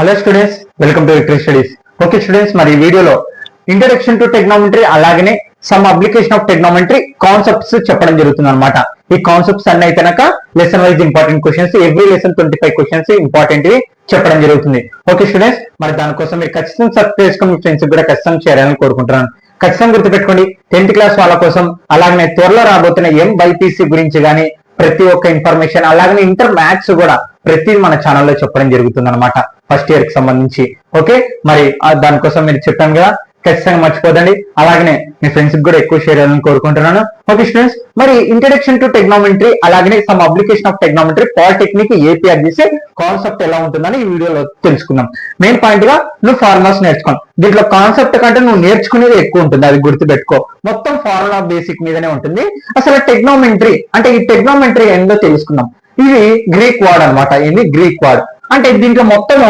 Hello students, welcome to Victory Studies. Okay students, మరి ఈ వీడియోలో ఇంట్రడక్షన్ టు టెక్నామెట్రీ అలాగనే some application of trigonometry concepts చెప్పడం జరుగుతుంది అనమాట. ఈ కాన్సెప్ట్స్ అన్ని అయితేనక lesson wise important questions, every lesson 25 questions important చెప్పడం జరుగుతుంది. ఓకే స్టూడెంట్స్, మరి దానికోసం మీరు ఖచ్చితంగా సబ్స్క్రైబ్ చేసుకుని మీ ఫ్రెండ్స్ కూడా ఖచ్చితంగా చేయాలని కోరుకుంటున్నాను. ఖచ్చితంగా గుర్తుపెట్టుకోండి, 10th క్లాస్ వాళ్ళ కోసం అలాగనే త్వరలో రాబోతున్న ఎంవైపీసీ గురించి కానీ ప్రతి ఒక్క ఇన్ఫర్మేషన్, అలాగనే ఇంటర్ మ్యాథ్స్ కూడా ప్రతిదీ మన ఛానల్లో చెప్పడం జరుగుతుంది అనమాట, ఫస్ట్ ఇయర్ కి సంబంధించి. ఓకే, మరి దానికోసం మీరు చెప్పాను కదా, ఖచ్చితంగా మర్చిపోదండి. అలాగనే మీ ఫ్రెండ్స్ కూడా ఎక్కువ షేర్ చేయాలని కోరుకుంటున్నాను. ఓకే స్టూడెంట్స్, మరి ఇంట్రడక్షన్ టు టెక్నామెట్రీ అలాగనే some application of టెక్నామెట్రీ polytechnic APR చేసే కాన్సెప్ట్ ఎలా ఉంటుందని ఈ వీడియోలో తెలుసుకుందాం. మెయిన్ పాయింట్ గా నువ్వు ఫార్ములాస్ నేర్చుకోండి. దీంట్లో కాన్సెప్ట్ కంటే నువ్వు నేర్చుకునేది ఎక్కువ ఉంటుంది, అది గుర్తుపెట్టుకో. మొత్తం ఫార్ములా బేసిక్ మీదనే ఉంటుంది. అసలు టెక్నామెట్రీ అంటే ఈ టెక్నామెట్రీ ఏందో తెలుసుకుందాం. ఇది గ్రీక్ వర్డ్ అనమాట. ఏంది గ్రీక్ వర్డ్ అంటే దీంట్లో మొత్తము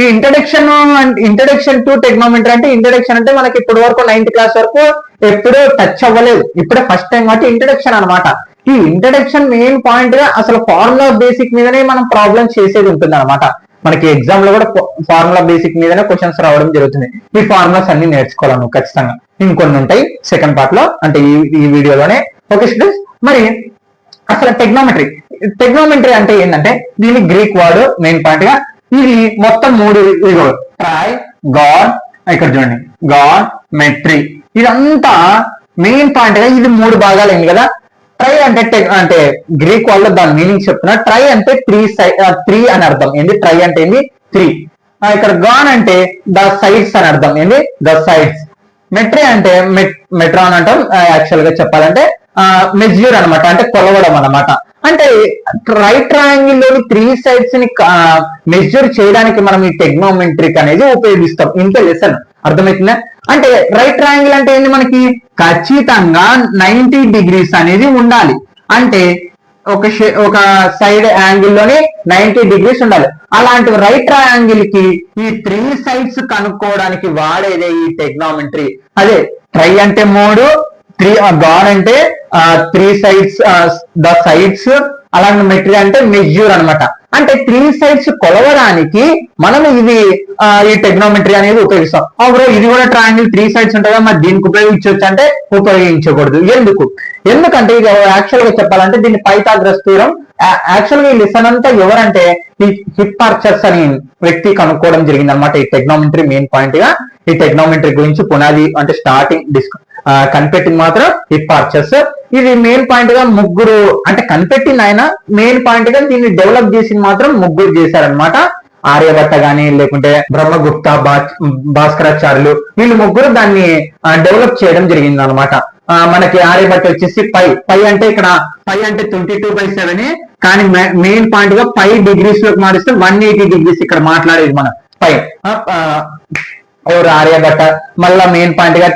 ఈ ఇంట్రడక్షన్ టు టెక్నామెట్రీ అంటే ఇంట్రడక్షన్ అంటే మనకి ఇప్పటి వరకు 9th క్లాస్ వరకు ఎప్పుడూ టచ్ అవ్వలేదు, ఇప్పుడే ఫస్ట్ టైం కాబట్టి ఇంట్రడక్షన్ అనమాట. ఈ ఇంట్రడక్షన్ మెయిన్ పాయింట్ గా అసలు ఫార్ములా బేసిక్ మీదనే మనం ప్రాబ్లమ్స్ చేసేది ఉంటుంది అనమాట. మనకి ఎగ్జామ్ లో కూడా ఫార్ములా బేసిక్ మీదనే క్వశ్చన్స్ రావడం జరుగుతుంది. ఈ ఫార్ములాస్ అన్ని నేర్చుకోవాలి నువ్వు ఖచ్చితంగా. ఇంకొన్ని ఉంటాయి సెకండ్ పార్ట్ లో, అంటే ఈ వీడియోలోనే. ఓకే స్టూడెంట్స్, మరి అసలు టెక్నామెట్రీ అంటే ఏంటంటే దీని గ్రీక్ వర్డ్ మెయిన్ పాయింట్ గా ఇది మొత్తం 3 ట్రై, గాడ్, ఇక్కడ చూడండి గాడ్, మెట్రీ, ఇదంతా మెయిన్ పాయింట్ గా ఇది 3 భాగాలు అయింది కదా. ట్రై అంటే గ్రీక్ వర్డ్ లో దాని మీనింగ్ చెప్తున్నా. ట్రై అంటే త్రీ అని అర్థం. ఏంది ట్రై అంటే ఏంది 3. ఇక్కడ గాన్ అంటే ద సైడ్స్ అని అర్థం. ఏంది ద సైడ్స్. మెట్రీ అంటే మెట్రాన్ అంటాం. యాక్చువల్ గా చెప్పాలంటే మెజ్యూర్ అనమాట, అంటే కొలవడం అనమాట. అంటే రైట్ ట్రయాంగిల్ లోని 3 సైడ్స్ ని మెజర్ చేయడానికి మనం ఈ టెక్నామెట్రిక్ అనేది ఉపయోగిస్తాం. ఇంకే లెసన్ అర్థమవుతుందా? అంటే రైట్ ట్రయాంగిల్ అంటే ఏంటి, మనకి ఖచ్చితంగా 90 degrees అనేది ఉండాలి. అంటే ఒక సైడ్ యాంగిల్ లోని 90 degrees ఉండాలి. అలాంటి రైట్ ట్రయాంగిల్ కి ఈ 3 సైడ్స్ కనుక్కోవడానికి వాడేదే ఈ టెక్నామెట్రీ. అదే ట్రై అంటే 3, గాన్ అంటే 3 సైడ్స్, ద సైడ్స్, అలాగే మెట్రీ అంటే మెజ్యూర్ అనమాట. అంటే 3 సైడ్స్ కొలవడానికి మనం ఇది ఈ టెక్నామెట్రీ అనేది ఉపయోగిస్తాం. అవును, ఇది కూడా ట్రయాంగిల్ 3 సైడ్స్ ఉంటుంది కదా, మరి దీనికి ఉపయోగించవచ్చు అంటే ఉపయోగించకూడదు. ఎందుకంటే ఇది యాక్చువల్ గా చెప్పాలంటే దీన్ని పైథాగరస్ థీరం. యాక్చువల్ గా ఈ లెసన్ అంతా ఎవరంటే హిప్పార్చస్ అని వ్యక్తి కనుక్కోవడం జరిగింది అనమాట. ఈ టెక్నామెట్రీ మెయిన్ పాయింట్ గా ఈ టెక్నామెట్రీ గురించి పునాది అంటే స్టార్టింగ్ కనిపెట్టింది మాత్రం హిప్పార్చస్. ఇది మెయిన్ పాయింట్ గా ముగ్గురు అంటే కనిపెట్టింది ఆయన, మెయిన్ పాయింట్ గా దీన్ని డెవలప్ చేసింది మాత్రం ముగ్గురు చేశారనమాట. ఆర్యభట్ట గాని లేకుంటే బ్రహ్మగుప్త, భాస్కరాచార్యులు, వీళ్ళు ముగ్గురు దాన్ని డెవలప్ చేయడం జరిగింది అనమాట. మనకి ఆర్యభట్ట వచ్చేసి పై అంటే ఇక్కడ పై అంటే 22/7, కానీ మెయిన్ పాయింట్ గా 5 degrees లోకి మారిస్తే 180 degrees ఇక్కడ మాట్లాడేది మనం పై. ఎవరు ఆర్యభట్ట. మళ్ళా మెయిన్ పాయింట్ గా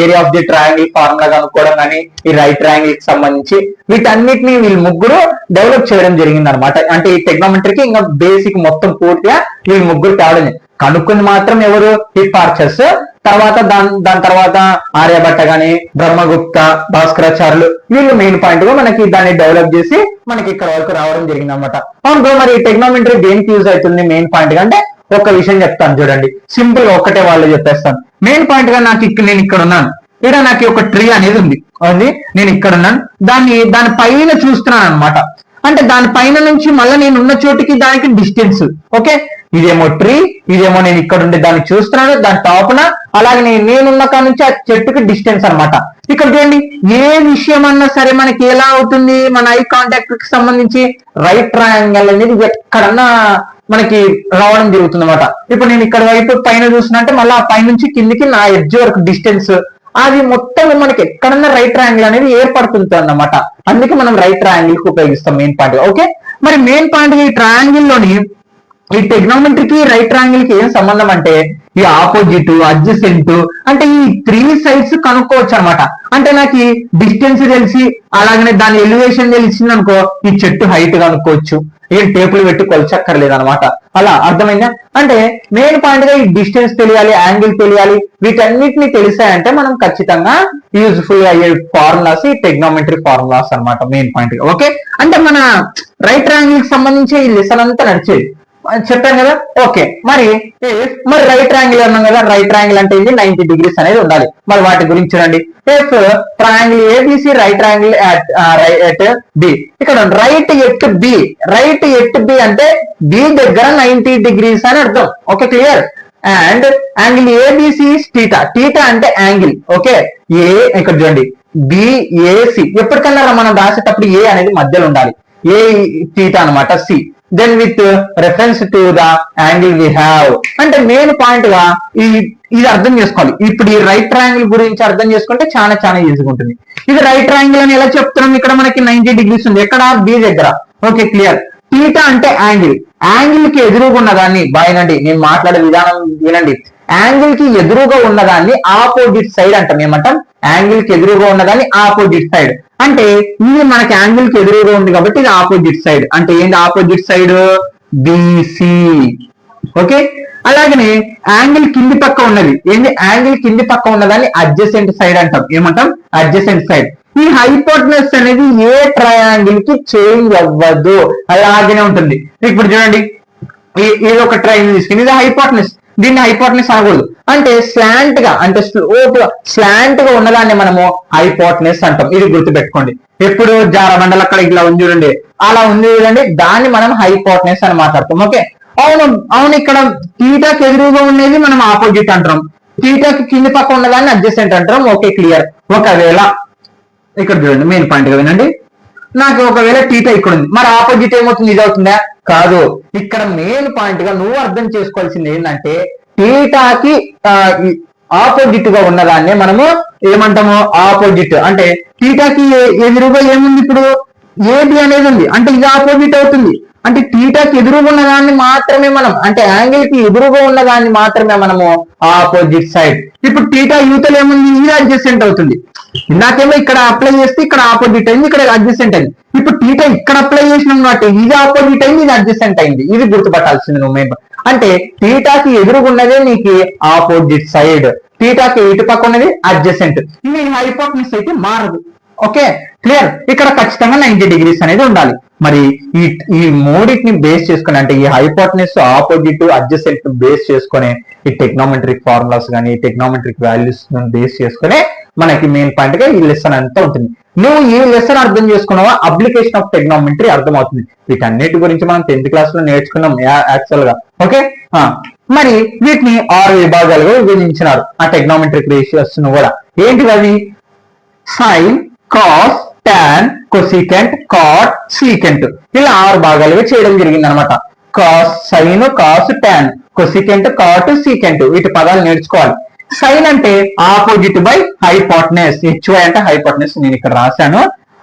area of the triangle formula కనుక్కోవడం కానీ ఈ రైట్ ట్రయాంగిల్ కి సంబంధించి వీటన్నిటిని వీళ్ళు ముగ్గురు డెవలప్ చేయడం జరిగింది అనమాట. అంటే ఈ టెక్నామెట్రీకి ఇంకా బేసిక్ మొత్తం పూర్తిగా వీళ్ళు ముగ్గురు తేవడం కనుక్కుంది మాత్రం ఎవరు, హిప్పార్చస్. తర్వాత దాని తర్వాత ఆర్యభట్ట గాని బ్రహ్మగుప్త, భాస్కరాచార్యులు, వీళ్ళు మెయిన్ పాయింట్ గా మనకి దాన్ని డెవలప్ చేసి మనకి ఇక్కడ వరకు రావడం జరిగింది అనమాట. అవును, మరి ఈ టెక్నామెట్రీ దేనికి యూజ్ అవుతుంది మెయిన్ పాయింట్ గా అంటే ఒక విషయం చెప్తాను చూడండి, సింపుల్ గా ఒక్కటే వాళ్ళు చెప్పేస్తాను. మెయిన్ పాయింట్ గా నేను ఇక్కడ ఉన్నాను, ఇక్కడ నాకు ఒక ట్రీ అనేది ఉంది, నేను ఇక్కడ ఉన్నాను, దాని పైన చూస్తున్నాను అనమాట. అంటే దాని పైన నుంచి మళ్ళీ నేను ఉన్న చోటికి దానికి డిస్టెన్స్. ఓకే, ఇదేమో ట్రీ, ఇదేమో నేను ఇక్కడ ఉండి దాన్ని చూస్తున్నాను, దాని టాప్న, అలాగే నేనున్న కాడ నుంచి ఆ చెట్టుకి డిస్టెన్స్ అనమాట. ఇక్కడ చూడండి, ఏ విషయం అన్నా సరే మనకి ఎలా అవుతుంది, మన ఐ కాంటాక్ట్ కి సంబంధించి రైట్ ట్రయాంగిల్ అనేది ఎక్కడన్నా మనకి రావడం జరుగుతుంది అనమాట. ఇప్పుడు నేను ఇక్కడ వైపు పైన చూస్తున్నా అంటే మళ్ళీ ఆ పై నుంచి కిందికి నా ఎడ్జ్ వరకు డిస్టెన్స్, అది మొత్తం మనకి ఎక్కడన్నా రైట్ ట్రయాంగిల్ అనేది ఏర్పడుతుంది అన్నమాట. అందుకే మనం రైట్ ట్రయాంగిల్ కి ఉపయోగిస్తాం మెయిన్ పాయింట్. ఓకే, మరి మెయిన్ పాయింట్ ఈ ట్రయాంగిల్ లోని ఈ టెక్నామెట్రీకి రైట్ ట్రయాంగిల్ కి ఏం సంబంధం అంటే ఈ ఆపోజిట్, అడ్జసెంట్, అంటే ఈ 3 సైడ్స్ కనుక్కోవచ్చు అనమాట. అంటే నాకు డిస్టెన్స్ తెలిసి అలాగనే దాని ఎలివేషన్ తెలిసింది అనుకో, ఈ చెట్టు హైట్ కనుక్కోవచ్చు, ఏం టేపులు పెట్టి కొలచక్కర్లేదు అనమాట. అలా అర్థమైందా? అంటే మెయిన్ పాయింట్ గా ఈ డిస్టెన్స్ తెలియాలి, యాంగిల్ తెలియాలి, వీటన్నిటిని తెలిసాయంటే మనం ఖచ్చితంగా యూజ్ఫుల్ అయ్యే ఫార్ములాస్ ఈ టెక్నామెట్రీ ఫార్ములాస్ అనమాట మెయిన్ పాయింట్ గా. ఓకే, అంటే మన రైట్ ట్రయాంగిల్ కి సంబంధించి ఈ లెసన్ అంతా నడిచేది. చెప్పాను కదా. ఓకే, మరి రైట్ ట్రయాంగిల్ అన్నాం కదా, రైట్ ట్రయాంగిల్ అంటే ఇది 90 డిగ్రీస్ అనేది ఉండాలి. మరి వాటి గురించి చూడండి. If triangle ABC right triangle at B, ఇక్కడ right at B, right at B అంటే బి దగ్గర 90 డిగ్రీస్ అని అర్థం. Okay, clear. And angle ABC theta, theta అంటే యాంగిల్. ఓకే, ఏ ఇక్కడ చూడండి బిఏసి, ఎప్పటికన్నా మనం రాసేటప్పుడు ఏ అనేది మధ్యలో ఉండాలి, ఏ టీటా అనమాట. See then with reference to the angle we have, అంటే మెయిన్ పాయింట్ గా ఇది అర్థం చేసుకోవాలి. ఇప్పుడు ఈ రైట్ ట్రయాంగిల్ గురించి అర్థం చేసుకుంటే చాలా చాలా ఈజీగా ఉంటుంది. ఇది రైట్ ట్రయాంగిల్ అని ఎలా చెప్తున్నాం, ఇక్కడ మనకి 90 డిగ్రీస్ ఉంది ఎక్కడ, బి దగ్గర. Okay, clear. టీటా అంటే యాంగిల్, యాంగిల్ కి ఎదురుగా ఉన్నదాన్ని, బాయనండి నేను మాట్లాడే విధానం వినండి, యాంగిల్ కి ఎదురుగా ఉన్నదాన్ని ఆపోజిట్ సైడ్ అంటాం. ఏమంటాం, యాంగిల్ కి ఎదురుగా ఉన్నదాన్ని ఆపోజిట్ సైడ్. అంటే ఇది మనకి యాంగిల్ కి ఎదురుగా ఉంది కాబట్టి ఇది ఆపోజిట్ సైడ్. అంటే ఏంటి ఆపోజిట్ సైడ్, బిసి. ఓకే, అలాగనే యాంగిల్ కింది పక్క ఉన్నది ఏంటి, యాంగిల్ కింది పక్క ఉన్నదాన్ని అడ్జసెంట్ సైడ్ అంటాం. ఏమంటాం, అడ్జసెంట్ సైడ్. ఈ హైపోటెనస్ అనేది ఏ ట్రయాంగిల్ కి చేంజ్ అవ్వదు, అలాగనే ఉంటుంది. ఇప్పుడు చూడండి, ఏదో ఒక ట్రయాంగిల్ తీసుకుని ఇది హైపోటెనస్, దీన్ని హైపోటెనస్ అనకూడదు. అంటే స్లాంట్ గా, అంటే స్లాంట్ గా ఉన్నదాన్ని మనము హైపోటెనస్ అంటాం. ఇది గుర్తుపెట్టుకోండి. ఎప్పుడు జారబండలు అక్కడ ఇట్లా ఉంది చూడండి, అలా ఉంది చూడండి, దాన్ని మనం హైపోటెనస్ అని మాట్లాడతాం. ఓకే, అవును ఇక్కడ టీటాకి ఎదురుగా ఉండేది మనం ఆపోజిట్ అంటాం, టీటాకి కింది పక్క ఉన్నదాన్ని అడ్జసెంట్ అంటాం. Okay, clear. ఒకవేళ ఇక్కడ చూడండి, మెయిన్ పాయింట్ గా వినండి, నాకు ఒకవేళ టీటా ఇక్కడ ఉంది, మరి ఆపోజిట్ ఏమవుతుంది, ఇది అవుతుందా, కాదు. ఇక్కడ మెయిన్ పాయింట్ గా నువ్వు అర్థం చేసుకోవాల్సింది ఏంటంటే టీటాకి ఆపోజిట్ గా ఉన్నదాన్ని మనము ఏమంటాము, ఆపోజిట్. అంటే టీటాకి ఎదురుగా ఏముంది, ఇప్పుడు ఏబి అనేది ఉంది, అంటే ఇది ఆపోజిట్ అవుతుంది. అంటే టీటాకి ఎదురుగా ఉన్నదాన్ని మాత్రమే మనం, అంటే యాంగిల్ కి ఎదురుగా ఉన్నదాన్ని మాత్రమే మనము ఆపోజిట్ సైడ్. ఇప్పుడు టీటా యూతలు ఏముంది, ఇది అడ్జసెంట్ అవుతుంది. ఇందాకేమో ఇక్కడ అప్లై చేస్తే ఇక్కడ ఆపోజిట్ అయింది, ఇక్కడ అడ్జసెంట్ అయింది. ఇప్పుడు టీటా ఇక్కడ అప్లై చేసినాం కాబట్టి ఇది ఆపోజిట్ అయింది, ఇది అడ్జసెంట్ అయింది. ఇది గుర్తుపట్టాల్సింది నువ్వు మెయిన్. అంటే టీటాకి ఎదురుగున్నదే నీకు ఆపోజిట్ సైడ్, టీటాకి ఇటు పక్క ఉన్నది అడ్జసెంట్. ఇది హైపోటెనస్ అయితే మారదు. Okay, clear. ఇక్కడ ఖచ్చితంగా 90 డిగ్రీస్ అనేది ఉండాలి. మరి ఈ మూడింటిని బేస్ చేసుకుని, అంటే ఈ హైపోటెనస్, ఆపోజిట్, అడ్జసెంట్ బేస్ చేసుకుని ఈ టెక్నోమెట్రిక్ ఫార్ములాస్ కానీ టెక్నోమెట్రిక్ వాల్యూస్ బేస్ చేసుకుని మనకి మెయిన్ పాయింట్ గా ఈ లెసన్ అంతా ఉంటుంది. నువ్వు ఈ లెసన్ అర్థం చేసుకున్నావా, అప్లికేషన్ ఆఫ్ టెక్నోమెట్రీ అర్థమవుతుంది. వీటన్నిటి గురించి మనం 10th క్లాస్ లో నేర్చుకున్నాం యాక్చువల్ గా. ఓకే, మరి వీటిని 6 విభాగాలుగా విభజించినారు ఆ టెక్నోమెట్రిక్ రేషియోస్ ను కూడా. ఏంటివి అవి, sine, cos, tan, cosecant, cot, secant, ఇలా 6 భాగాలుగా చేయడం జరిగింది అనమాట. Cos, sine, cos, tan, cosecant, cot, secant, వీటి పదాలు నేర్చుకోవాలి. సైన్ అంటే ఆపోజిట్ బై హైపోటెనస్, హెచ్వై అంటే హైపోటెనస్, నేను ఇక్కడ రాశాను.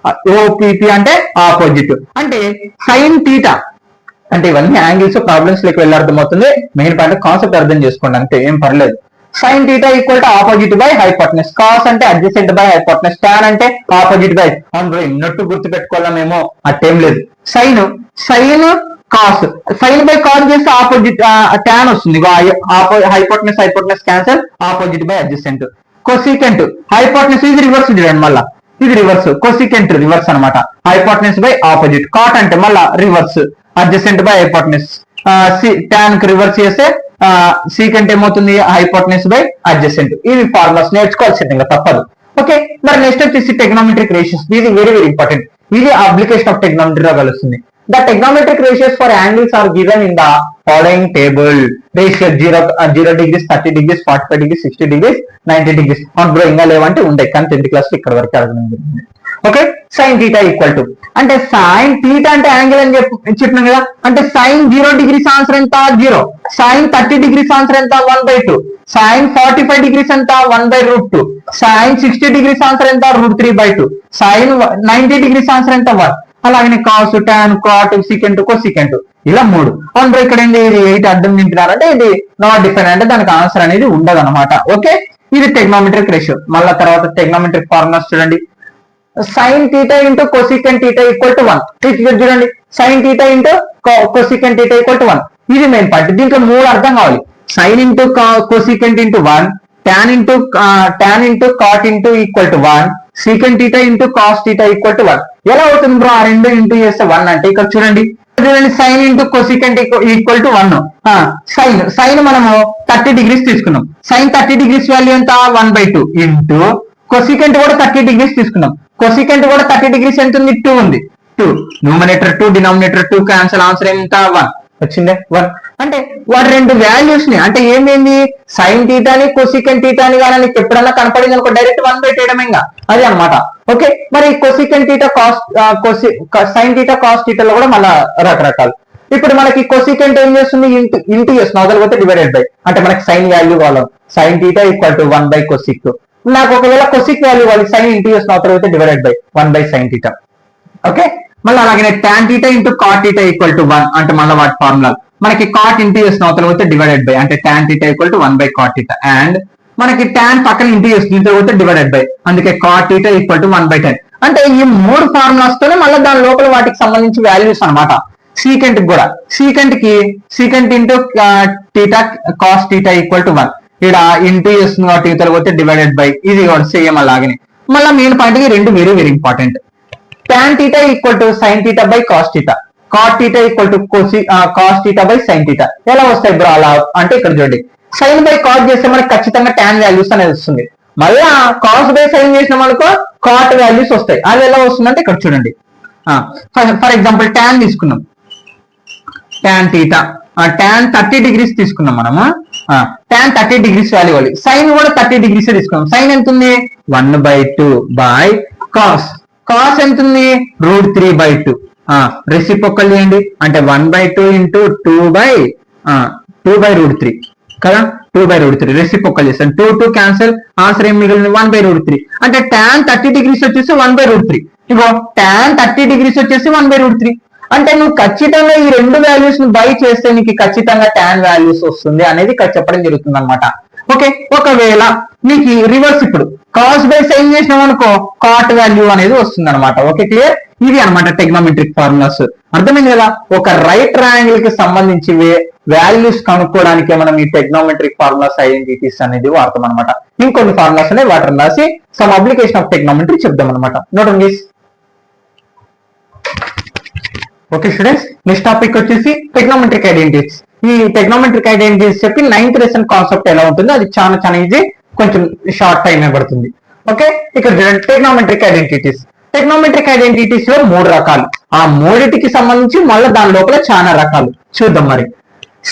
ఓపీపీ అంటే ఆపోజిట్. అంటే సైన్ థీటా, అంటే ఇవన్నీ యాంగిల్స్ ప్రాబ్లమ్స్ లెక్క వెళ్ళి అర్థమవుతుంది. మెయిన్ పాయింట్ కాన్సెప్ట్ అర్థం చేసుకోండి అంతే, ఏం పర్లేదు. Sine theta equal to opposite by hypotenuse, cos అంటే అడ్జసెంట్ బై హైపోటెనస్, టాన్ అంటే ఆపోజిట్ బై. అవును, ఇన్నట్టు గుర్తు పెట్టుకోవాలేమో, అట్టేం లేదు. Sine cos, sine by cos చేస్తే ఆపోజిట్ టాన్ వస్తుంది, hypotenuse cancel, opposite by adjacent. Cosecant, hypotenuse ఇది రివర్స్ చూడండి, మళ్ళా ఇది రివర్స్, కొసికెంట్ రివర్స్ అనమాట, హైపోటెనస్ బై ఆపోజిట్. కాట్ అంటే మళ్ళా reverse, adjacent by hypotenuse. Tan కి రివర్స్ చేస్తే సీకెంట్ ఏమవుతుంది, హైపోటెనస్ బై అడ్జసెంట్. ఇవి ఫార్ములాస్ నేర్చుకోవాల్సింది, ఇంకా తప్పదు. ఓకే, మరి నెక్స్ట్ వచ్చేసి టెక్నోమెట్రిక్ రేషియోస్. ఇది వెరీ వెరీ ఇంపార్టెంట్. ఇది అప్లికేషన్ ఆఫ్ టెక్నోమెట్రీ లో కలుస్తుంది. The trigonometric ratios for angles are given in the following table. Ratio 0 degrees, 30 degrees, 45 degrees, 60 degrees, 90 degrees. On bro ఇంకా లేవంటే ఉండే, కానీ 10th క్లాస్ ఇక్కడ వరకు అడగడం జరిగింది. Okay, sign theta equal to, అంటే సైన్ థీటా అంటే యాంగిల్ అని చెప్పినాం కదా. అంటే సైన్ 0 డిగ్రీస్ ఆన్సర్ ఎంత, 0. సైన్ 30 డిగ్రీస్ ఆన్సర్ ఎంత, 1/2. సైన్ 45 డిగ్రీస్ ఎంత, 1/√2. సైన్ 60 డిగ్రీస్ ఆన్సర్ ఎంత, √3/2. సైన్ 90 డిగ్రీస్ ఆన్సర్ ఎంత, 1. అలాగే cos, tan, cot, secant, cosecant, ఇలా 3. అందులో ఇక్కడ ఏంటి, ఇది 8 అడ్డం నింపినారంటే ఇది నాట్ డిఫైన్, అంటే దానికి ఆన్సర్ అనేది ఉండదు అనమాట. ఓకే, ఇది టెక్నోమెట్రిక్ రేషియో. మళ్ళీ తర్వాత టెక్నోమెట్రిక్ ఫార్ములాస్ చూడండి. Sine theta into cosecant theta equal to 1. చూడండి, sine theta into cosecant theta equal to 1. ఇది మెయిన్ పాయింట్. దీంట్లో 3 అర్థం కావాలి. Sine into cosecant into 1, tan into cot into equal to 1, secant theta into cos theta equal to 1. ఎలా అవుతుంది bro, ఆ రెండు into చేస్తే 1 అంటే ఇక్కడ చూడండి, చూడండి sine into cosecant equal to 1. Sine మనము 30 డిగ్రీస్ తీసుకున్నాం. సైన్ 30 డిగ్రీస్ వాల్యూ ఎంత 1/2 ఇంటూ కొసికెంట్ కూడా 30 డిగ్రీస్ తీసుకున్నాం. కొసికెంట్ కూడా 30 డిగ్రీస్ ఎంత ఉంది 2 ఉంది. 2 న్యూమరేటర్ 2 డినామినేటర్ 2 క్యాన్సల్ ఆన్సర్ ఎంత 1 వచ్చిందే 1. అంటే వాడు రెండు వాల్యూస్ ని అంటే ఏంటి సైన్ థీటాని కొసికెంట్ థీటాని కానీ నీకు ఎప్పుడన్నా కనపడింది అనుకో డైరెక్ట్ 1/2 వేయడం ఇంకా అదే అనమాట. ఓకే మరి cosecant theta sine theta cos థీటాలో కూడా మళ్ళీ రకరకాలు. ఇప్పుడు మనకి కొసికెంట్ ఏం చేస్తుంది ఇంటూ చేస్తుంది అవతలపోతే డివైడెడ్ బై అంటే మనకి సైన్ వాల్యూ కావాలి సైన్ థీటా ఈక్వల్ టు 1/కొసిక్. నాకు ఒకవేళ కొసిక్ వాల్యూ కావాలి సైన్ ఇంటూ చేస్తుంది అవతలపోతే డివైడెడ్ బై 1/సైన్ థీటా. ఓకే మళ్ళీ అలాగే tan theta into cot theta equal to 1 అంటే మళ్ళీ వాటి ఫార్ములా మనకి కాట్ ఇంటూ చేసిన అవతల పోతే డివైడెడ్ బై అంటే టాన్ థీటా ఈక్వల్ టు 1/కాట్ థీటా అండ్ మనకి టాన్ పక్కన ఇంటూ చేస్తుంది ఇంటూ పోతే డివైడెడ్ బై అందుకే cot theta equal to 1/tan. అంటే ఈ మూడు ఫార్ములాస్ తోనే మళ్ళీ దాని లోపల వాటికి సంబంధించి వాల్యూస్ అనమాట. సీకెంట్ కూడా secant into theta cos theta equal to 1 ఇక్కడ ఇంటూ చేస్తుంది కాబట్టి ఇతర పోతే డివైడెడ్ బై ఇది కూడా సేమ్ అలాగే. మళ్ళీ మెయిన్ పాయింట్ కి రెండు very very important. tan theta equal to sin theta by cos theta, cot theta equal to cos theta by sin theta. ఎలా వస్తాయి బ్రో అలా అంటే ఇక్కడ చూడండి sin బై cos చేస్తే మనకి ఖచ్చితంగా tan వాల్యూస్ అనేది వస్తుంది. మళ్ళా cos బై sin చేసిన మనకు cot వాల్యూస్ వస్తాయి. అది ఎలా వస్తుందంటే ఇక్కడ చూడండి ఫర్ ఎగ్జాంపుల్ tan తీసుకున్నాం tan theta tan 30 డిగ్రీస్ తీసుకున్నాం మనము tan 30 డిగ్రీస్ వాల్యూ ఇవ్వాలి. sin కూడా 30 డిగ్రీస్ తీసుకున్నాం. sin ఎంత ఉంది 1/2 బై cos కాస్ ఎంత ఉంది √3/2 రెసిప్రోకల్ చేయండి అంటే 1/2 ఇంటూ 2/√3 కదా 2/√3 రెసిప్రోకల్ చేస్తాను 2 క్యాన్సల్ ఆన్సర్ ఏం మిగిలింది 1/√3 అంటే tan 30 డిగ్రీస్ వచ్చేసి 1/√3 ఇగో tan 30 డిగ్రీస్ వచ్చేసి 1/√3 అంటే నువ్వు ఖచ్చితంగా ఈ రెండు వాల్యూస్ ని బై చేస్తే నీకు ఖచ్చితంగా tan వాల్యూస్ వస్తుంది అనేది ఇక్కడ చెప్పడం జరుగుతుంది అనమాట. ఓకే ఒకవేళ నీకు రివర్స్ ఇప్పుడు కాస్ బై సైన్ చేసినాం అనుకో కాట్ వాల్యూ అనేది వస్తుంది అనమాట. ఓకే క్లియర్ ఇది అనమాట టెగ్నోమెట్రిక్ ఫార్ములాస్. అర్థమైంది కదా ఒక రైట్ ట్రయాంగిల్ కి సంబంధించి వాల్యూస్ కనుక్కోవడానికి మనం ఈ టెగ్నోమెట్రిక్ ఫార్ములాస్ ఐడెంటిటీస్ అనేది వాడతాం అనమాట. ఇంకొన్ని ఫార్ములాస్ అనేవి వాటర్ రాసి సమ్ అప్లికేషన్ ఆఫ్ టెగ్నోమెట్రీ చెప్దాం అనమాట. Note okay students next topic వచ్చేసి టెగ్నోమెట్రిక్ ఐడెంటిటీస్. ఈ టెగ్నోమెట్రిక్ ఐడెంటిటీస్ చెప్పి 9th లెసన్ కాన్సెప్ట్ ఎలా ఉంటుందో అది చాలా ఈజీ కొంచెం షార్ట్ టైం పడుతుంది. ఓకే ఇక్కడ టెగ్నోమెట్రిక్ ఐడెంటిటీస్ లో 3 రకాలు. ఆ మూడిటికి సంబంధించి మళ్ళీ దాని లోపల చాలా రకాలు చూద్దాం. మరి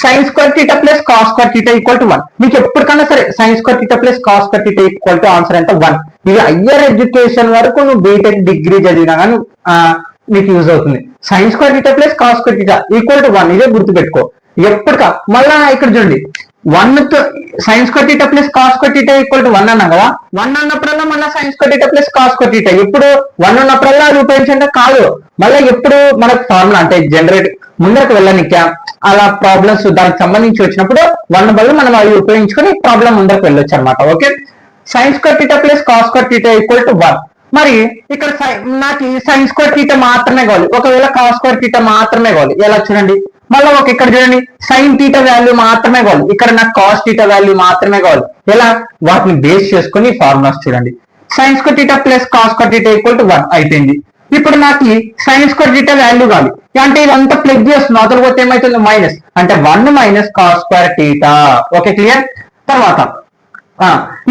sign square theta plus cos square theta equal to 1 మీకు ఎప్పటికన్నా సరే sign square theta plus cos square theta equal to answer ఎంత 1. ఇది హయ్యర్ ఎడ్యుకేషన్ వరకు నువ్వు బీటెక్ డిగ్రీ చదివినా కానీ నీకు యూజ్ అవుతుంది. Sign square theta plus cos square theta equal to 1 ఇదే గుర్తుపెట్టుకో ఎప్పటికా. మళ్ళా ఇక్కడ చూడండి 1 తో sign square theta plus cos square theta equal to 1 అన్నా కదా 1 అన్నప్పుడల్లా మళ్ళీ sign square theta plus cos square theta ఎప్పుడు 1 ఉన్నప్పుడల్లా అది ఉపయోగించండి కాదు. మళ్ళీ ఎప్పుడు మనకు ఫార్ములా అంటే జనరేట్ ముందరకు వెళ్ళనిక అలా ప్రాబ్లమ్స్ దానికి సంబంధించి వచ్చినప్పుడు 1 బదులు మనం అవి ఉపయోగించుకొని ప్రాబ్లం ముందరకు వెళ్ళొచ్చు అనమాట. Okay sign square theta plus cos square theta equal to 1. మరి ఇక్కడ నాకు సైన్ స్క్వేర్ థీటా మాత్రమే కావాలి ఒకవేళ కాస్ స్క్వేర్ థీటా మాత్రమే కావాలి ఎలా చూడండి మళ్ళీ ఒక ఇక్కడ చూడండి సైన్ థీటా వాల్యూ మాత్రమే కావాలి ఇక్కడ నాకు కాస్ థీటా వాల్యూ మాత్రమే కావాలి ఎలా వాటిని బేస్ చేసుకుని ఫార్ములాస్ చూడండి sign square theta plus cos square theta equal to 1 అయిపోయింది. ఇప్పుడు నాకు సైన్ స్క్వేర్ థీటా వాల్యూ కావాలి అంటే ఇదంతా ప్లగ్ చేస్తుంది అవతల పోతే ఏమైతుంది మైనస్ అంటే 1 minus cos square theta. Okay clear. తర్వాత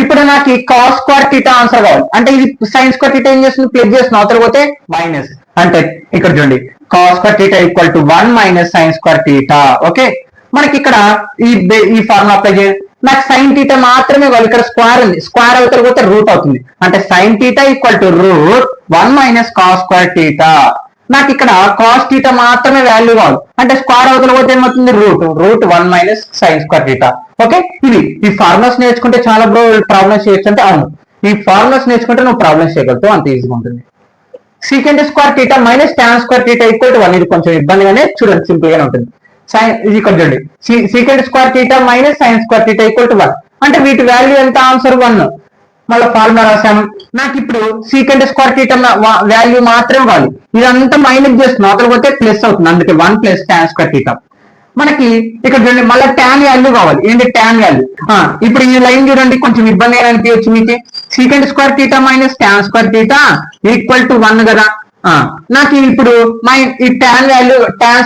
ఇప్పుడు నాకు కాస్ స్క్వేర్ థీటా ఆన్సర్ కావాలి అంటే ఇది సైన్ స్క్వేర్ థీటా ఏం చేస్తుంది ప్లగ్ చేస్తుంది అవతల పోతే మైనస్ అంటే ఇక్కడ చూడండి cos square theta equal to 1 minus sine square theta. Okay మనకి ఇక్కడ ఈ ఫార్ములా అప్లై చేయాలి నాకు సైన్ థీటా మాత్రమే కావాలి ఇక్కడ స్క్వేర్ ఉంది స్క్వేర్ అవతల పోతే రూట్ అవుతుంది అంటే sign theta equal to root 1 minus cos square theta. నాకు ఇక్కడ కాస్ థీటా మాత్రమే వాల్యూ కావాలి అంటే స్క్వేర్ అవతల పోతే ఏమవుతుంది root 1 minus sine square theta. Okay ఈ ఫార్ములాస్ నేర్చుకుంటే చాలా ప్రాబ్లమ్స్ చేయొచ్చు అంటే అవును ఈ ఫార్ములాస్ నేర్చుకుంటే నువ్వు ప్రాబ్లమ్స్ చేయగలుగుతావు అంత ఈజీగా ఉంటుంది. Secant square theta minus tan square theta equal to 1 ఇది కొంచెం ఇబ్బందిగానే చూడండి సింపుల్ గానే ఉంటుంది. ఇది ఇక్కడ చూడండి secant square theta minus sine square theta equal to 1 అంటే వీటి వాల్యూ ఎంత ఆన్సర్ 1. మళ్ళీ ఫార్ములా రాశాను నాకు ఇప్పుడు సీకెంట్ స్క్వేర్ థీటా వాల్యూ మాత్రమే కావాలి ఇదంతా మైనస్ చేస్తుంది అవతల పోతే ప్లస్ అవుతుంది అందుకే 1 ప్లస్ టాన్ స్క్వేర్ థీటా. మనకి ఇక్కడ చూడండి మళ్ళీ టాన్ వాల్యూ కావాలి ఏంటి టాన్ వాల్యూ. ఇప్పుడు ఈ లైన్ చూడండి కొంచెం ఇబ్బంది అనిపించవచ్చు మీకు secant square theta minus tan square theta equal to 1 కదా నాకు ఇప్పుడు ఈ tan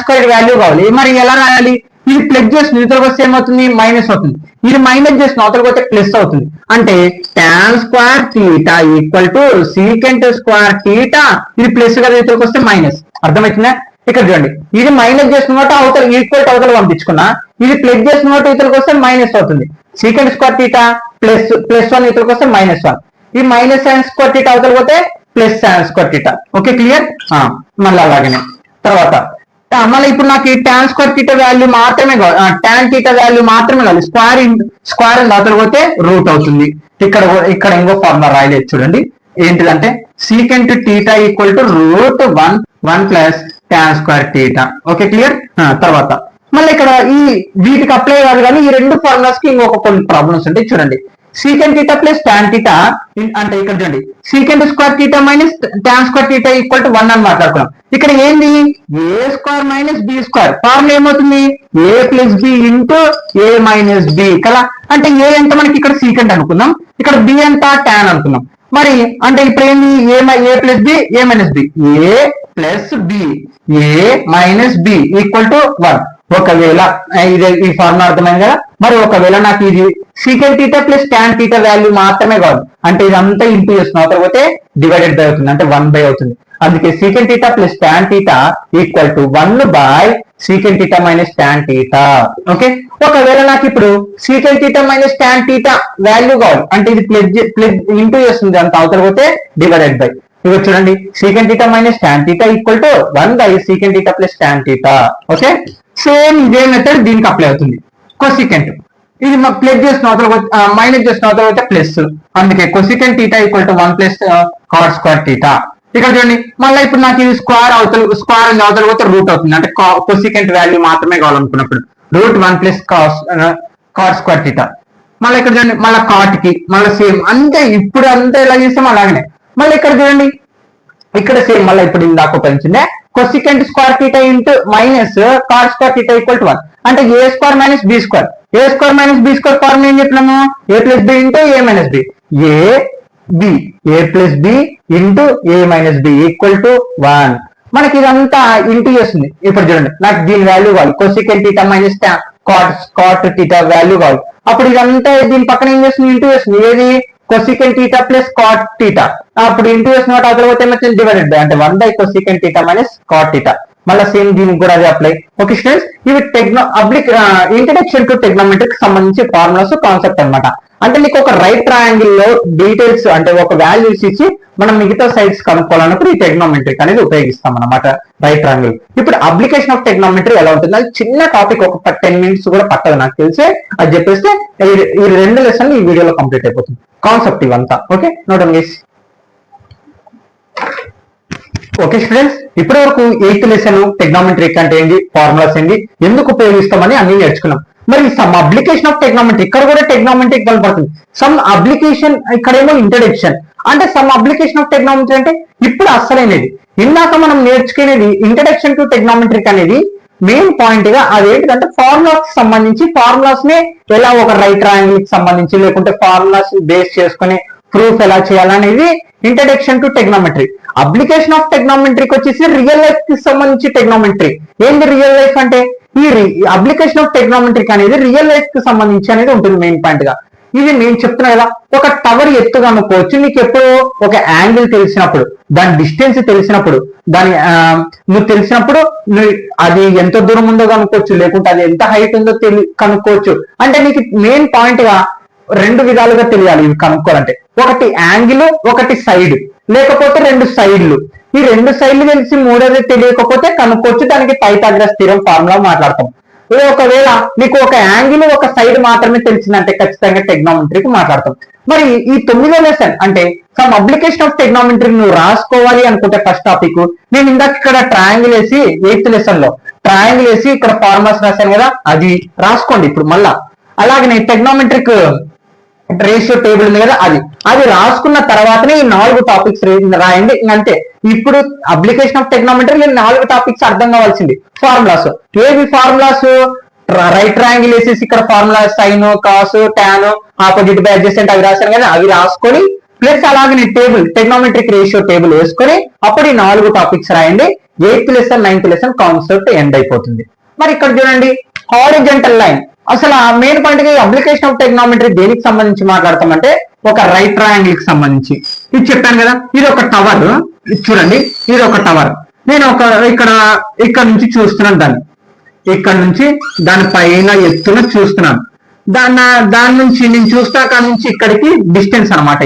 స్క్వేర్ వాల్యూ కావాలి. మరి ఎలా రాయాలి? ఇది ప్లస్ చేస్తుంది, ఇతరులకు వస్తే ఏమవుతుంది? మైనస్ అవుతుంది. ఇది మైనస్ చేసిన అవతలకు వస్తే ప్లస్ అవుతుంది. అంటే tan square theta equal to secant square theta. ఇది ప్లస్ కదా, ఇతరులకు వస్తే మైనస్. అర్థమవుతుందా? ఇక్కడ చూడండి, ఇది మైనస్ చేస్తున్నట్టు అవతల ఈక్వల్ టు అవతల పంపించుకున్నా, ఇది ప్లస్ చేస్తున్నట్టు ఇతరులకు వస్తే మైనస్ అవుతుంది. సీకెంట్ స్క్వేర్ థీటా ప్లస్ 1 ఇతరులకు వస్తే -1. ఈ మైనస్ sin స్క్వేర్ థీటా అవతల పోతే plus sin square theta. Okay, clear? మళ్ళీ అలాగనే తర్వాత మళ్ళీ ఇప్పుడు నాకు ఈ tan స్క్వేర్ థీటా వాల్యూ మాత్రమే కావాలి, tan థీటా వాల్యూ మాత్రమే కావాలి. స్క్వేర్ అవతల పోతే రూట్ అవుతుంది. ఇక్కడ ఇంకో ఫార్ములా రాయలేదు చూడండి, ఏంటిదంటే secant theta equal to √1 plus tan square theta. Okay, clear? తర్వాత మళ్ళీ ఇక్కడ ఈ వీటికి అప్లై కాదు కానీ ఈ రెండు ఫార్ములాస్ కి ఇంకొక కొన్ని ప్రాబ్లమ్స్ ఉంటాయి చూడండి. Secant theta plus tan theta అంటే ఇక్కడ చూడండి, secant square theta minus tan square theta equal to 1 అని మాట్లాడుకున్నాం. ఇక్కడ ఏంది? a square minus b square. Formula ఏమవుతుంది? a plus b into a minus b కదా. అంటే a ఎంత మనకి ఇక్కడ సీకెంట్ అనుకుందాం, ఇక్కడ b ఎంత tan అనుకుందాం. మరి అంటే ఇప్పుడు ఏంది? a plus b a minus b, a plus b a minus b equal to 1. ఒకవేళ ఈ ఫార్ములా అర్థమైంది కదా. మరి ఒకవేళ నాకు ఇది secant theta plus tan theta value మాత్రమే కాదు, అంటే ఇదంతా ఇంటూ చేస్తున్నావు తర్వాత డివైడెడ్ బై అవుతుంది, అంటే 1 అవుతుంది. అందుకే secant theta plus tan theta equal to 1 by secant theta minus tan theta. Okay, ఒకవేళ నాకు ఇప్పుడు secant theta minus tan theta value కావాలి, అంటే ఇది ప్లస్ ఇంటూ చేస్తుంది, అంత అవతల పోతే డివైడెడ్ బై. ఇవి చూడండి, secant theta minus tan theta equal to 1 by secant theta plus tan theta. Okay, same ఇదే మెథడ్ దీనికి అప్లై అవుతుంది. కొసికెంట్ ఇది ప్లస్ చేసిన అవతల మైనస్ చేసిన అవతల అయితే ప్లస్, అందుకే cosecant theta equal to 1 plus cot square theta. ఇక్కడ చూడండి, మళ్ళీ ఇప్పుడు నాకు ఇది స్క్వేర్ అవతల పోతే రూట్ అవుతుంది, అంటే కొసికెంట్ వాల్యూ మాత్రమే కావాలనుకున్నప్పుడు √1 ప్లస్ కాట్ స్క్వేర్ థీటా. మళ్ళీ ఇక్కడ చూడండి, మళ్ళీ కాట్ కి మళ్ళీ సేమ్ అంతే. ఇప్పుడు అంతా ఎలా చేస్తాం అలాగనే. మళ్ళీ ఇక్కడ చూడండి, ఇక్కడ సేమ్ మళ్ళీ ఇప్పుడు ఇందాక ఉపయోగించిందే cosecant square theta into minus cot square theta equal to 1. అంటే a square minus b square. a square minus b square formula ఏం చెప్పినాము? a plus b into a minus b. a plus b into a minus b equal to 1. మనకి ఇదంతా into చేస్తుంది. ఇప్పుడు చూడండి, నాకు దీని వాల్యూ కావాలి, cosecant theta minus cot theta value కావాలి. అప్పుడు ఇదంతా దీని పక్కన ఏం చేస్తుంది? ఇంటూ చేస్తుంది. ఏది? Cosecant theta plus cot theta. అప్పుడు ఇంటూ చేసిన తర్వాత ఏమవుతుంది? డివైడెడ్ బై, అంటే 1 by cosecant theta minus cot theta. మళ్ళీ సేమ్ దీనికి కూడా అది అప్లై. ఓకే స్టూడెంట్స్, ఇవి ఇంట్రడక్షన్ టు టెగ్నోమెట్రీకి సంబంధించి ఫార్ములాస్, కాన్సెప్ట్ అన్నమాట. అంటే మీకు ఒక రైట్ ట్రయాంగిల్ లో డీటెయిల్స్ అంటే ఒక వాల్యూస్ ఇచ్చి మనం మిగతా సైడ్స్ కనుక్కోవాలన్నప్పుడు ఈ టెగ్నోమెట్రిక్ అనేది ఉపయోగిస్తాం అన్నమాట, రైట్ ట్రయాంగిల్. ఇప్పుడు అప్లికేషన్ ఆఫ్ టెగ్నోమెట్రీ ఎలా ఉంటుంది? అది చిన్న టాపిక్, ఒక 10 మినిట్స్ కూడా పట్టదు నాకు తెలిసే. అది చెప్పేస్తే ఈ 2 లెసన్లు ఈ వీడియోలో కంప్లీట్ అయిపోతుంది, కాన్సెప్ట్ ఇవంతా. Okay, note guys. Okay students, ఇప్పటి వరకు 8th లెసన్ టెగ్నోమెట్రిక్ అంటే ఏంటి, ఫార్ములాస్ ఏంటి, ఎందుకు ఉపయోగిస్తామని అన్ని నేర్చుకున్నాం. మరి సమ్ అప్లికేషన్ ఆఫ్ టెగ్నోమెట్రీ, ఇక్కడ కూడా టెగ్నోమెట్రిక్ కనపడుతుంది. సమ్ అప్లికేషన్, ఇక్కడేమో ఇంట్రడక్షన్. అంటే సమ్ అప్లికేషన్ ఆఫ్ టెగ్నోమెట్రీ అంటే ఇప్పుడు అసలైనది. ఇందాక మనం నేర్చుకునేది ఇంట్రడక్షన్ టు టెగ్నోమెట్రిక్ అనేది మెయిన్ పాయింట్ గా అదేంటంటే ఫార్ములాస్ సంబంధించి, ఫార్ములాస్ ని ఎలా ఒక రైట్ ట్రయాంగిల్ కి సంబంధించి లేకుంటే ఫార్ములాస్ బేస్ చేసుకుని ప్రూఫ్ ఎలా చేయాలనేది introduction to trigonometry. Application of టెగ్నోమెట్రీకి వచ్చేసి రియల్ లైఫ్ కి సంబంధించి టెగ్నోమెట్రీ. ఏంటి రియల్ లైఫ్ అంటే? ఈ అప్లికేషన్ ఆఫ్ టెగ్నోమెట్రిక్ అనేది రియల్ లైఫ్ కి సంబంధించి అనేది ఉంటుంది మెయిన్ పాయింట్ గా. ఇది నేను చెప్తున్నా కదా, ఒక టవర్ ఎత్తుగా అనుకోవచ్చు. నీకు ఎప్పుడు ఒక యాంగిల్ తెలిసినప్పుడు, దాని డిస్టెన్స్ తెలిసినప్పుడు, దాని నువ్వు తెలిసినప్పుడు అది ఎంత దూరం ఉందో కనుక్కోవచ్చు, లేకుంటే అది ఎంత హైట్ ఉందో కనుక్కోవచ్చు. అంటే నీకు మెయిన్ పాయింట్ గా 2 విధాలుగా తెలియాలి ఇవి కనుక్కోవాలంటే. ఒకటి యాంగిల్, ఒకటి సైడ్, లేకపోతే 2 సైడ్లు. ఈ 2 సైడ్లు తెలిసి మూడోది తెలియకపోతే కనుక్కోవచ్చు. దానికి పైథాగరస్ థీరం ఫార్ములా మాట్లాడతాం. ఒకవేళ నీకు ఒక యాంగిల్, ఒక సైడ్ మాత్రమే తెలిసిందంటే ఖచ్చితంగా టెగ్నోమెట్రీకి మాట్లాడతాం. మరి ఈ 9వ లెసన్ అంటే సమ్ అప్లికేషన్ ఆఫ్ టెగ్నోమెట్రీ నువ్వు రాసుకోవాలి అనుకుంటే ఫస్ట్ టాపిక్ నేను ఇందాక ఇక్కడ ట్రయాంగిల్ వేసి 8th లెసన్ లో ట్రయాంగిల్ వేసి ఇక్కడ ఫార్ములాస్ రాశాను కదా, అది రాసుకోండి ఇప్పుడు మళ్ళా. అలాగే టెగ్నోమెట్రిక్ రేషియో టేబుల్ ఉంది కదా, అది రాసుకున్న తర్వాతనే ఈ 4 టాపిక్స్ రాయండి. అంతే. ఇప్పుడు అప్లికేషన్ ఆఫ్ టెగ్నోమెట్రీ 4 టాపిక్స్ అర్థం కావాల్సింది. ఫార్ములాస్ ఏవి? ఫార్ములాస్ రైట్ ట్రయాంగిల్ వేసేసి ఇక్కడ formula sine, cos, tan, opposite by adjacent అవి రాశాను కదా, అవి రాసుకొని ప్లస్ అలాగే టేబుల్ టెగ్నోమెట్రిక్ రేషియో టేబుల్ వేసుకొని అప్పుడు ఈ 4 టాపిక్స్ రాయండి. 8th lesson 9th lesson concept end అయిపోతుంది. మరి ఇక్కడ చూడండి హారిజంటల్ లైన్. అసలు ఆ మెయిన్ పాయింట్ గా అప్లికేషన్ ఆఫ్ టెగ్నోమెట్రీ దేనికి సంబంధించి మాట్లాడతామంటే ఒక రైట్ ట్రయాంగిల్ కి సంబంధించి. ఇది చెప్పాను కదా, ఇది ఒక టవర్. చూడండి ఇది ఒక టవర్. నేను ఇక్కడ నుంచి చూస్తున్నాను దాన్ని, ఇక్కడ నుంచి దాని పైన ఎత్తున చూస్తున్నాను. దాని నుంచి నేను చూస్తా కాడ నుంచి ఇక్కడికి డిస్టెన్స్ అనమాట.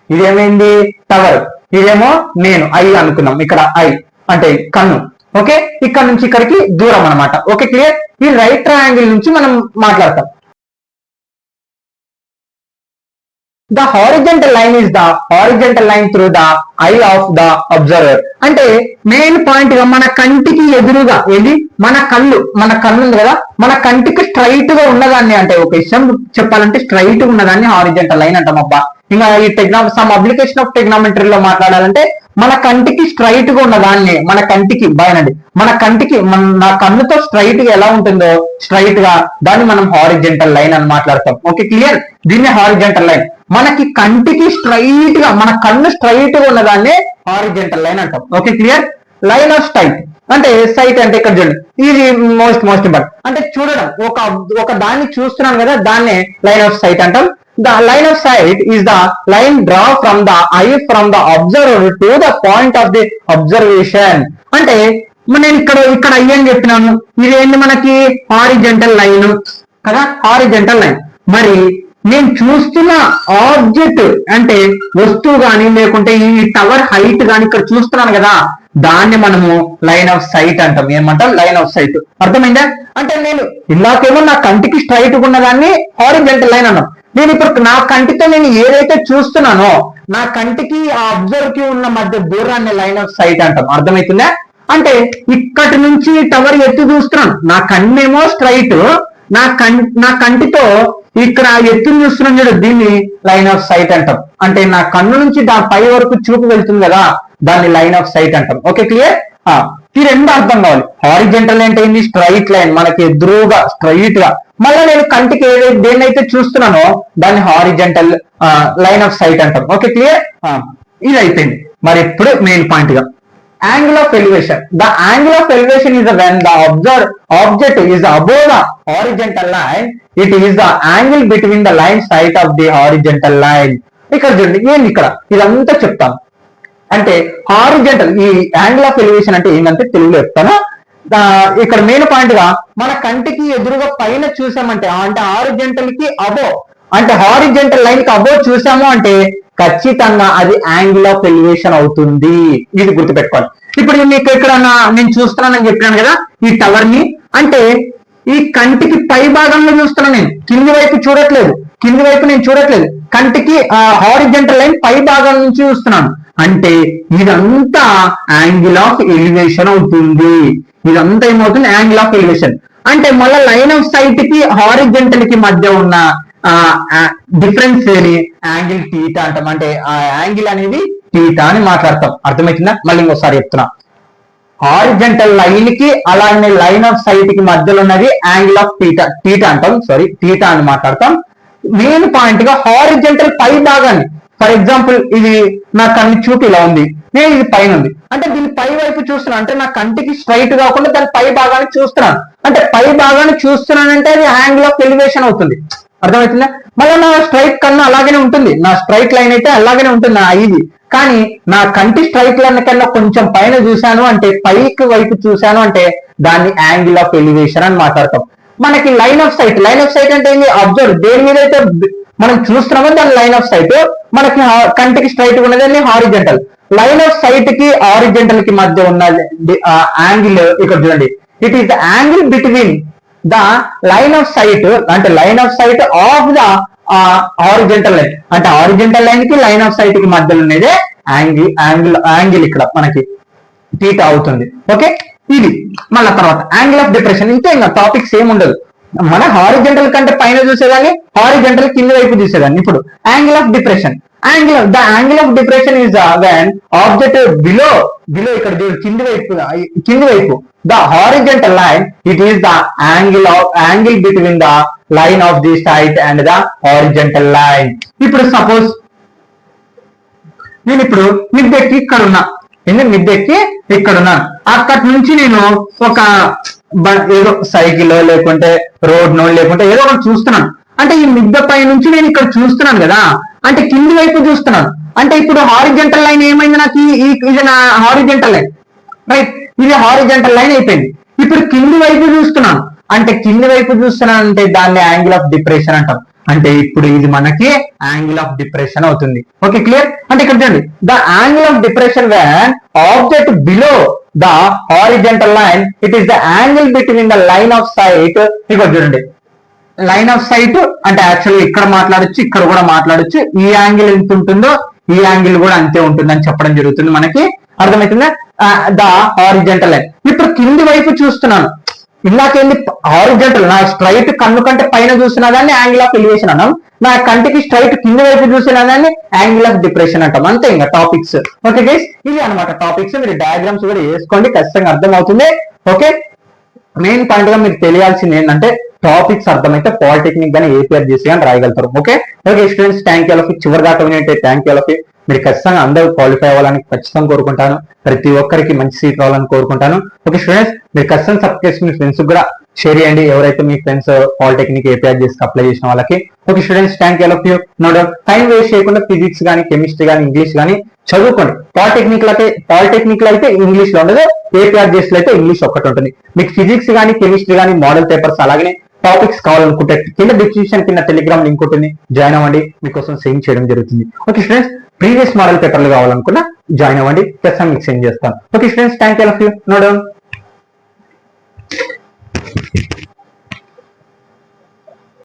ఇదేమైంది టవర్, ఇదేమో నేను ఐ అనుకున్నాం, ఇక్కడ ఐ అంటే కన్ను. ఓకే, ఇక్కడ నుంచి ఇక్కడికి దూరం అనమాట. Okay clear. ఈ రైట్ ట్రయాంగిల్ నుంచి మనం మాట్లాడతాం. The horizontal line is the horizontal line through the eye of the observer. అంటే మెయిన్ పాయింట్ గా మన కంటికి ఎదురుగా ఏది మన కన్ను ఉంది కదా, మన కంటికి స్ట్రైట్ గా ఉన్నదాన్ని, అంటే ఒక విషయం చెప్పాలంటే స్ట్రైట్ గా ఉన్నదాన్ని హారిజంటల్ లైన్ అంటాం. అబ్బా ఇంకా ఈ సమ్ అప్లికేషన్ ఆఫ్ టెగ్నోమెట్రీలో మాట్లాడాలంటే మన కంటికి స్ట్రైట్ గా ఉన్నదాన్ని, మన కంటికి బాయనండి, మన కంటికి నా కన్నుతో స్ట్రైట్ గా ఎలా ఉంటుందో స్ట్రైట్ గా దాన్ని మనం హారిజంటల్ లైన్ అని మాట్లాడతాం. Okay clear. దీన్ని హారిజంటల్ లైన్. మనకి కంటికి స్ట్రైట్ గా మన కన్ను స్ట్రైట్ గా ఉన్నదాన్ని హారిజంటల్ లైన్ అంటాం. Okay clear. Line of sight అంటే సైట్ అంటే ఇక్కడ చూడండి, ఇది మోస్ట్ ఇంపార్టెంట్. అంటే చూడడం, ఒక దాన్ని చూస్తున్నాం కదా, దాన్నే లైన్ ఆఫ్ సైట్ అంటాం. The line of sight is the line draw from the eye from the observer to the point of the observation. అంటే నేను ఇక్కడ ఐ అని చెప్పినాను, ఇదేంటి మనకి హారిజంటల్ లైన్ కదా, హారిజంటల్ లైన్. మరి నేను చూస్తున్న ఆబ్జెక్ట్ అంటే వస్తువు కానీ లేకుంటే ఈ టవర్ హైట్ కానీ ఇక్కడ చూస్తున్నాను కదా, దాన్ని మనము లైన్ ఆఫ్ సైట్ అంటాం. ఏమంటాం? Line of sight. అర్థమైందా? అంటే నేను ఇందాకేమో నా కంటికి స్ట్రైట్ ఉన్నదాన్ని హారిజంటల్ లైన్ అన్నాం. నేను ఇప్పుడు నా కంటితో నేను ఏదైతే చూస్తున్నానో నా కంటికి ఆ అబ్జర్వ్ కి ఉన్న మధ్య దూరాన్ని లైన్ ఆఫ్ సైట్ అంటాం. అర్థమవుతుందా? అంటే ఇక్కడి నుంచి టవర్ ఎత్తు చూస్తున్నాను, నా కన్నేమో స్ట్రైట్, నా కంటితో ఇక్కడ ఎత్తుని చూస్తున్నాను చూడు, దీన్ని లైన్ ఆఫ్ సైట్ అంటాం. అంటే నా కన్ను నుంచి దాని పై వరకు చూపు వెళ్తుంది కదా, దాన్ని లైన్ ఆఫ్ సైట్ అంటాం. Okay clear. ఈ రెండు అర్థం కావాలి. హారిజంటల్ అంటే ఏంటి? స్ట్రైట్ లైన్, మనకి ఎదురుగా స్ట్రైట్ గా. మళ్ళీ నేను కంటికి దేన్నైతే చూస్తున్నానో దాన్ని హారిజంటల్ లైన్ ఆఫ్ సైట్ అంటాం. Okay clear. ఇది అయిపోయింది. మరి ఇప్పుడు మెయిన్ పాయింట్ గా angle of elevation. The angle of elevation is when the object is above the horizontal line. It is the angle between the line sight of the horizontal line. ఇక్కడ చూడండి, ఏంది ఇక్కడ ఇదంతా చెప్తాను. అంటే హారిజంటల్ ఈ angle of elevation అంటే ఏంటంటే తెలుగులో చెప్తాను. ఇక్కడ మెయిన్ పాయింట్ గా మన కంటికి ఎదురుగా పైన చూసామంటే, అంటే హారిజంటల్ కి అబో, అంటే హారిజంటల్ లైన్ కి అబో చూసాము అంటే ఖచ్చితంగా అది యాంగిల్ ఆఫ్ ఎలివేషన్ అవుతుంది. ఇది గుర్తుపెట్టుకోవాలి. ఇప్పుడు మీకు ఇక్కడ నేను చూస్తున్నానని చెప్పినాను కదా ఈ టవర్ ని, అంటే ఈ కంటికి పై భాగంలో చూస్తున్నాను నేను, కింది వైపు చూడట్లేదు. కింది వైపు నేను చూడట్లేదు, కంటికి హారిజంటల్ లైన్ పై భాగం నుంచి చూస్తున్నాను. అంటే ఇదంతా యాంగిల్ ఆఫ్ ఎలివేషన్ అవుతుంది. ఇదంతా ఏమవుతుంది? Angle of elevation. అంటే మళ్ళీ లైన్ ఆఫ్ సైట్ కి హారిజంటల్ కి మధ్య ఉన్న డిఫరెన్స్ ని యాంగిల్ టీటా అంటాం. అంటే ఆ యాంగిల్ అనేది టీటా అని మాట్లాడతాం. అర్థమవుతుందా? మళ్ళీ ఇంకోసారి చెప్తున్నా. హారిజంటల్ లైన్ కి అలానే లైన్ ఆఫ్ సైట్ కి మధ్యలో ఉన్నది యాంగిల్ ఆఫ్ టీటా అంటాం. సారీ, టీటా అని మాట్లాడతాం. మెయిన్ పాయింట్ గా హారిజంటల్ పై భాగాన్ని, ఫర్ ఎగ్జాంపుల్ ఇది నా కన్ను చూపు ఇలా ఉంది, నేను ఇది పైన ఉంది, అంటే దీని పై వైపు చూస్తున్నాను, అంటే నా కంటికి స్ట్రైట్ కాకుండా దాని పై భాగాన్ని చూస్తున్నాను. అంటే పై భాగాన్ని చూస్తున్నానంటే అది యాంగిల్ ఆఫ్ ఎలివేషన్ అవుతుంది. అర్థమవుతుందా? మళ్ళీ నా స్ట్రైట్ కన్ను అలాగనే ఉంటుంది, నా స్ట్రైట్ లైన్ అయితే అలాగనే ఉంటుంది నా ఐది. కానీ నా కంటి స్ట్రైట్ లైన్ కన్నా కొంచెం పైన చూశాను అంటే, పైకి వైపు చూశాను అంటే దాన్ని యాంగిల్ ఆఫ్ ఎలివేషన్ అని మాట్లాడతాం. మనకి లైన్ ఆఫ్ సైట్ అంటే ఏంటి? అబ్జర్వ్, దేని మీద అయితే మనం చూస్తున్నామో దాని లైన్ ఆఫ్ సైట్. మనకి కంటికి స్ట్రైట్ ఉన్నది హారిజంటల్. లైన్ ఆఫ్ సైట్ కి హారిజంటల్ కి మధ్య ఉన్న యాంగిల్ ఇక్కడ చూడండి, it is the angle between the line of sight, అంటే line of sight of the horizontal line. అంటే హారిజంటల్ లైన్ కి లైన్ ఆఫ్ సైట్ కి మధ్యలో ఉన్నదే యాంగిల్ ఇక్కడ మనకి థీటా అవుతుంది. ఓకే, ఇది మళ్ళీ తర్వాత యాంగిల్ ఆఫ్ డిప్రెషన్. ఇంతే, ఇంకా టాపిక్ సేమ్ ఉండదు. మన హారిజంటల్ కంటే పైన చూసేదాన్ని, హారిజంటల్ కింద వైపు చూసేదాన్ని. ఇప్పుడు angle of depression. the angle of depression is when object below ఇక్కడ కింది వైపు the horizontal line, it is the angle between the line of the sight and the horizontal line. ఇప్పుడు సపోజ్ నేను ఇప్పుడు మిద్దె ఎక్కి ఇక్కడ ఉన్నా, ఎందుకు మిద్దె ఎక్కి ఇక్కడ ఉన్నా, అక్కడి నుంచి నేను ఒక ఏదో సైకిల్ లేకుంటే రోడ్ నో లేకుంటే ఏదో ఒకటి చూస్తున్నాను, అంటే ఈ మిద్దె పై నుంచి నేను ఇక్కడ చూస్తున్నాను కదా, అంటే కింది వైపు చూస్తున్నాను, అంటే ఇప్పుడు హారిజంటల్ లైన్ ఏమైంది నాకు, ఇది నా హారిజంటల్ లైన్, రైట్, ఇది హారిజంటల్ లైన్ అయిపోయింది. ఇప్పుడు కింది వైపు చూస్తున్నాను, అంటే కింది వైపు చూస్తున్నాను అంటే దాన్ని యాంగిల్ ఆఫ్ డిప్రెషన్ అంటాం, అంటే ఇప్పుడు ఇది మనకి యాంగిల్ ఆఫ్ డిప్రెషన్ అవుతుంది. Okay, clear? అంటే ఇక్కడ చూడండి, the angle of depression when object below the horizontal line, it is the angle between the line of sight. ఇక్కడ చూడండి, లైన్ ఆఫ్ సైట్ అంటే యాక్చువల్గా ఇక్కడ మాట్లాడొచ్చు, ఇక్కడ కూడా మాట్లాడొచ్చు, ఈ యాంగిల్ ఎంత ఉంటుందో ఈ యాంగిల్ కూడా అంతే ఉంటుందని చెప్పడం జరుగుతుంది. మనకి అర్థమవుతుందా? The horizontal line. ఇప్పుడు కింది వైపు చూస్తున్నాను, ఇందాకేంది హారిజంటల్, నా స్ట్రైట్ కన్ను కంటే పైన చూసిన దాన్ని యాంగిల్ ఆఫ్ ఎలివేషన్ అన్నాం, నా కంటికి స్ట్రైట్ కింది వైపు చూసిన దాన్ని యాంగిల్ ఆఫ్ డిప్రెషన్ అంటాం. అంతే ఇంకా టాపిక్స్. ఓకే గైస్, ఇది అనమాట టాపిక్స్. మీరు డయాగ్రామ్స్ కూడా వేసుకోండి, ఖచ్చితంగా అర్థం అవుతుంది. ఓకే, మెయిన్ పాయింట్ గా మీకు తెలియాల్సింది ఏంటంటే టాపిక్స్ అర్థమైతే పాలిటెక్నిక్ గానీ ఏపీఆర్ చేసి కానీ రాయగలుగుతారు. Okay okay students, thank you all of you. చివరి దాకా వినంటే thank you all of you. మీరు ఖచ్చితంగా అందరూ క్వాలిఫై అవ్వాలని ఖచ్చితంగా కోరుకుంటాను, ప్రతి ఒక్కరికి మంచి సీట్ రావాలని కోరుకుంటాను. ఓకే స్టూడెంట్స్, మీరు ఖచ్చితంగా సబ్స్క్రైబ్ మీ ఫ్రెండ్స్ కూడా షేర్ చేయండి, ఎవరైతే మీ ఫ్రెండ్స్ పాలిటెక్నిక్ ఏపీఆర్ చేసి అప్లై చేసిన వాళ్ళకి. Okay students, thank you all of you. No doubt, time waste చేయకుండా ఫిజిక్స్ కానీ కెమిస్ట్రీ కానీ ఇంగ్లీష్ కానీ చదువుకోండి. పాలిటెక్నిక్ లో అయితే ఇంగ్లీష్ లో ఉండదు, ఏపీఆర్ చేసి అయితే ఇంగ్లీష్ ఒక్కటి ఉంటుంది. మీకు ఫిజిక్స్ కానీ కెమిస్ట్రీ కానీ మోడల్ పేపర్స్ అలాగే టాపిక్స్ కావాలనుకుంటే కింద డిస్క్రిప్షన్ కింద టెలిగ్రామ్ లింక్ ఉంటుంది, జాయిన్ అవ్వండి, మీకోసం సెండ్ చేయడం జరుగుతుంది. ఓకే స్టూడెంట్స్, ప్రీవియస్ మోడల్ పేపర్లు కావాలనుకున్నా జాయిన్ అవ్వండి, ఖచ్చితంగా మీకు సెండ్ చేస్తాను. Okay students, thank you all of you. No down.